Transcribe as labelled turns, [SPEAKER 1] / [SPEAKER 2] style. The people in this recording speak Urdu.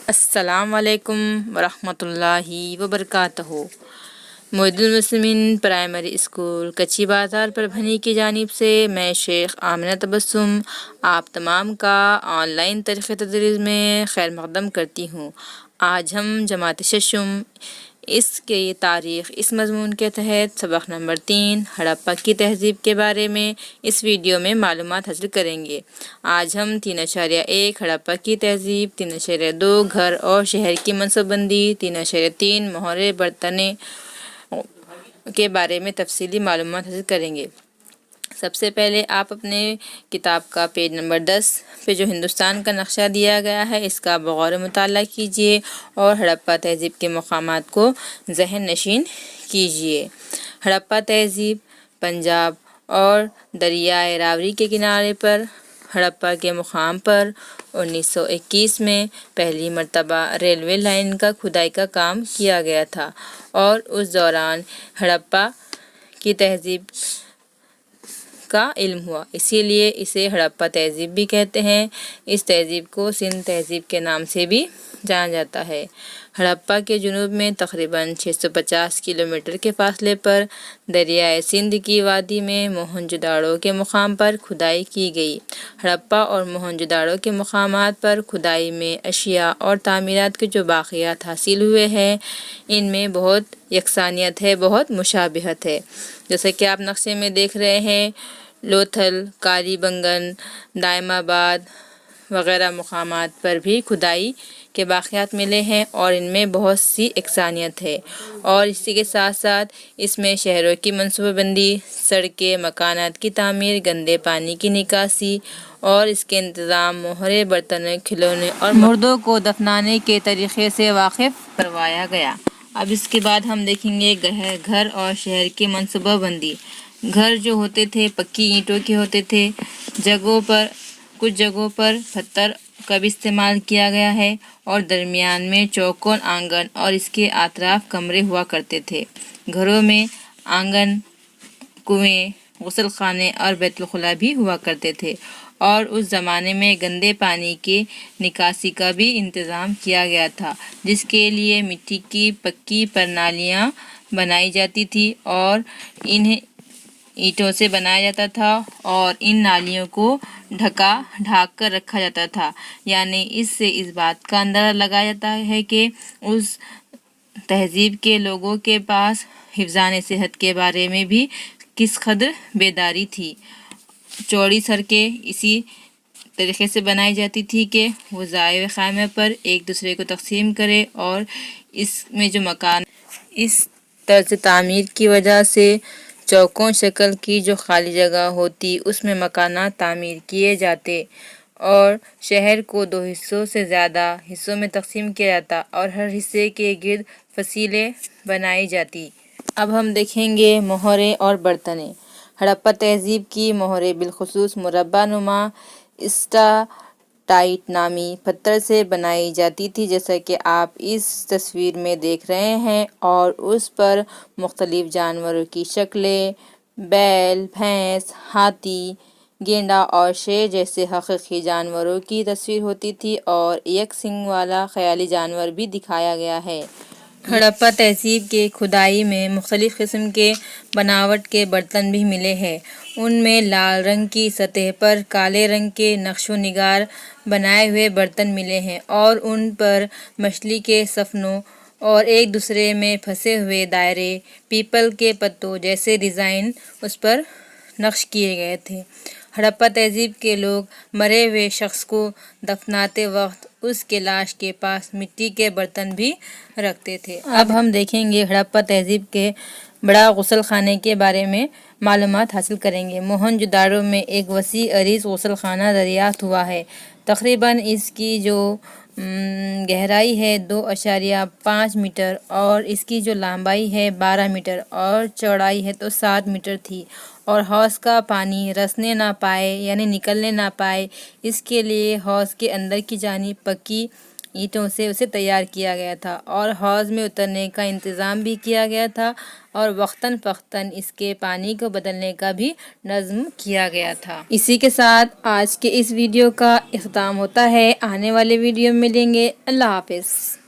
[SPEAKER 1] السلام علیکم ورحمۃ اللہ وبرکاتہ۔ معید المسلمین پرائمری اسکول کچی بازار پربھنی کی جانب سے میں شیخ آمنہ تبسم آپ تمام کا آن لائن طریقۂ تدریس میں خیر مقدم کرتی ہوں۔ آج ہم جماعت ششم اس کے تاریخ اس مضمون کے تحت سبق نمبر 3 ہڑپہ کی تہذیب کے بارے میں اس ویڈیو میں معلومات حاصل کریں گے۔ آج ہم 3.1 ہڑپہ کی تہذیب، 3.2 گھر اور شہر کی منصوبہ بندی، 3.3 مہرے برتنے کے بارے میں تفصیلی معلومات حاصل کریں گے۔ سب سے پہلے آپ اپنے کتاب کا پیج نمبر 10 پہ جو ہندوستان کا نقشہ دیا گیا ہے اس کا بغور مطالعہ کیجیے اور ہڑپہ تہذیب کے مقامات کو ذہن نشین کیجیے۔ ہڑپہ تہذیب پنجاب اور دریائے راوی کے کنارے پر ہڑپہ کے مقام پر 1921 میں پہلی مرتبہ ریلوے لائن کا کھدائی کا کام کیا گیا تھا اور اس دوران ہڑپہ کی تہذیب کا علم ہوا، اسی لیے اسے ہڑپہ تہذیب بھی کہتے ہیں۔ اس تہذیب کو سندھ تہذیب کے نام سے بھی جانا جاتا ہے۔ ہڑپہ کے جنوب میں تقریباً 650 کلومیٹر کے فاصلے پر دریائے سندھ کی وادی میں موہنجو داڑو کے مقام پر کھدائی کی گئی۔ ہڑپہ اور موہنجو داڑو کے مقامات پر کھدائی میں اشیاء اور تعمیرات کے جو باقیات حاصل ہوئے ہیں ان میں بہت یکسانیت ہے، بہت مشابہت ہے۔ جیسے کہ آپ نقشے میں دیکھ رہے ہیں، لوتھل، کالی بنگن، دائم آباد وغیرہ مقامات پر بھی کھدائی کے باقیات ملے ہیں اور ان میں بہت سی یکسانیت ہے، اور اسی کے ساتھ ساتھ اس میں شہروں کی منصوبہ بندی، سڑکیں، مکانات کی تعمیر، گندے پانی کی نکاسی اور اس کے انتظام، مہرے برتنوں، کھلونے اور مردوں کو دفنانے کے طریقے سے واقف کروایا گیا۔ اب اس کے بعد ہم دیکھیں گے گھر اور شہر کی منصوبہ بندی۔ گھر جو ہوتے تھے پکی اینٹوں کے ہوتے تھے، کچھ جگہوں پر پتھر کا بھی استعمال کیا گیا ہے اور درمیان میں چوکور آنگن اور اس کے اطراف کمرے ہوا کرتے تھے۔ گھروں میں آنگن، کنویں، غسل خانے اور بیت الخلاء بھی ہوا کرتے تھے، اور اس زمانے میں گندے پانی کی نکاسی کا بھی انتظام کیا گیا تھا، جس کے لیے مٹی کی پکی پرنالیاں بنائی جاتی تھی اور انہیں اینٹوں سے بنایا جاتا تھا اور ان نالیوں کو ڈھانک کر رکھا جاتا تھا، یعنی اس سے اس بات کا اندازہ لگایا جاتا ہے کہ اس تہذیب کے لوگوں کے پاس حفظان صحت کے بارے میں بھی کس قدر بیداری تھی۔ چوڑی سڑکیں اسی طریقے سے بنائی جاتی تھی کہ وہ زائر خیمے پر ایک دوسرے کو تقسیم کرے، اور اس میں جو مکان اس طرز تعمیر کی وجہ سے چوکور شکل کی جو خالی جگہ ہوتی اس میں مکانات تعمیر کیے جاتے اور شہر کو 2 حصوں سے زیادہ حصوں میں تقسیم کیا جاتا اور ہر حصے کے گرد فصیلیں بنائی جاتی۔ اب ہم دیکھیں گے مہرے اور برتنے۔ ہڑپہ تہذیب کی مہریں بالخصوص مربع نما اسٹالاکٹائٹ نامی پتھر سے بنائی جاتی تھی، جیسا کہ آپ اس تصویر میں دیکھ رہے ہیں، اور اس پر مختلف جانوروں کی شکلیں، بیل، بھینس، ہاتھی، گینڈا اور شیر جیسے حقیقی جانوروں کی تصویر ہوتی تھی، اور ایک سینگ والا خیالی جانور بھی دکھایا گیا ہے۔ ہڑپہ تہذیب کے کھدائی میں مختلف قسم کے بناوٹ کے برتن بھی ملے ہیں۔ ان میں لال رنگ کی سطح پر کالے رنگ کے نقش و نگار بنائے ہوئے برتن ملے ہیں اور ان پر مچھلی کے سفنوں اور ایک دوسرے میں پھنسے ہوئے دائرے، پیپل کے پتوں جیسے ڈیزائن اس پر نقش کیے گئے تھے۔ ہڑپہ تہذیب کے لوگ مرے ہوئے شخص کو دفناتے وقت اس کے لاش کے پاس مٹی کے برتن بھی رکھتے تھے۔ اب ہم دیکھیں گے ہڑپہ تہذیب کے بڑا غسل خانے کے بارے میں معلومات حاصل کریں گے۔ موہنجو داڑو میں ایک وسیع عریض غسل خانہ دریافت ہوا ہے۔ تقریباً اس کی جو گہرائی ہے 2.5 میٹر اور اس کی جو لمبائی ہے 12 میٹر اور چوڑائی ہے تو 7 میٹر تھی، اور حوض کا پانی رسنے نہ پائے یعنی نکلنے نہ پائے اس کے لیے حوض کے اندر کی جانب پکی اینٹوں سے اسے تیار کیا گیا تھا اور حوض میں اترنے کا انتظام بھی کیا گیا تھا اور وقتاً فوقتاً اس کے پانی کو بدلنے کا بھی نظم کیا گیا تھا۔ اسی کے ساتھ آج کے اس ویڈیو کا اختتام ہوتا ہے۔ آنے والے ویڈیو میں ملیں گے۔ اللہ حافظ۔